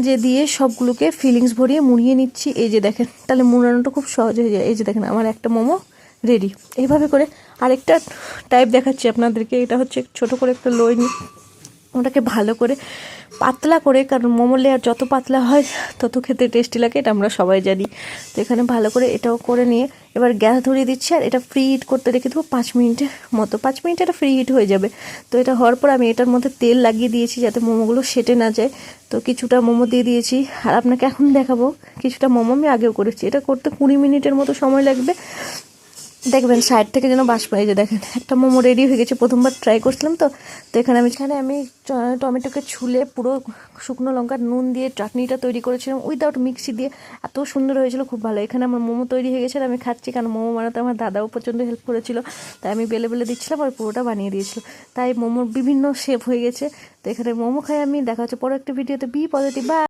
যে দিয়ে সবগুলোকে ফিলিংস ভরিয়ে মুড়িয়ে নিচ্ছি। এই যে দেখেন, তাহলে মুড়ানোটা খুব সহজ হয়ে যায়। এই যে দেখেন আমার একটা মোমো রেডি। এইভাবে করে আরেকটা টাইপ দেখাচ্ছি আপনাদেরকে। এটা হচ্ছে ছোট করে একটা লোই নিই, ওটাকে ভালো করে পাতলা করে, কারণ মোমো লেয়ার যত পাতলা হয় তত খেতে টেস্টি লাগে, এটা আমরা সবাই জানি। তো এখানে ভালো করে এটাও করে নিয়ে এবার গ্যাস ধরিয়ে দিচ্ছি, আর এটা ফ্রি হিট করতে রেখে দেবো 5 মিনিটের মতো। 5 মিনিট এটা ফ্রি হিট হয়ে যাবে। তো এটা হওয়ার পর আমি এটার মধ্যে তেল লাগিয়ে দিয়েছি যাতে মোমোগুলো সেটে না যায়। তো কিছুটা মোমো দিয়ে দিয়েছি, আর আপনাকে এখন দেখাবো কিছুটা মোমো আমি আগেও করেছি। এটা করতে 20 মিনিটের মতো সময় লাগবে। দেখবেন সাইড থেকে যেন বাষ্প। এই যে দেখেন একটা মোমো রেডি হয়ে গেছে, প্রথমবার ট্রাই করছিলাম তো। তো এখানে আমি টমেটোকে ছুলে পুরো শুকনো লঙ্কা নুন দিয়ে চাটনিটা তৈরি করেছিলাম উইদাউট মিক্সি দিয়ে, এত সুন্দর হয়েছিল, খুব ভালো। এখানে আমার মোমো তৈরি হয়ে গেছে আর আমি খাচ্ছি, কারণ মোমো বানাতে আমার দাদাও প্রচণ্ড হেল্প করেছিল, তাই আমি বেলে বেলে দিচ্ছিলাম আর পুরোটা বানিয়ে দিয়েছিল, তাই মোমোর বিভিন্ন শেপ হয়ে গেছে। তো এখানে মোমো খাই আমি। দেখা হচ্ছে পরে একটা ভিডিওতে। Be positive, by.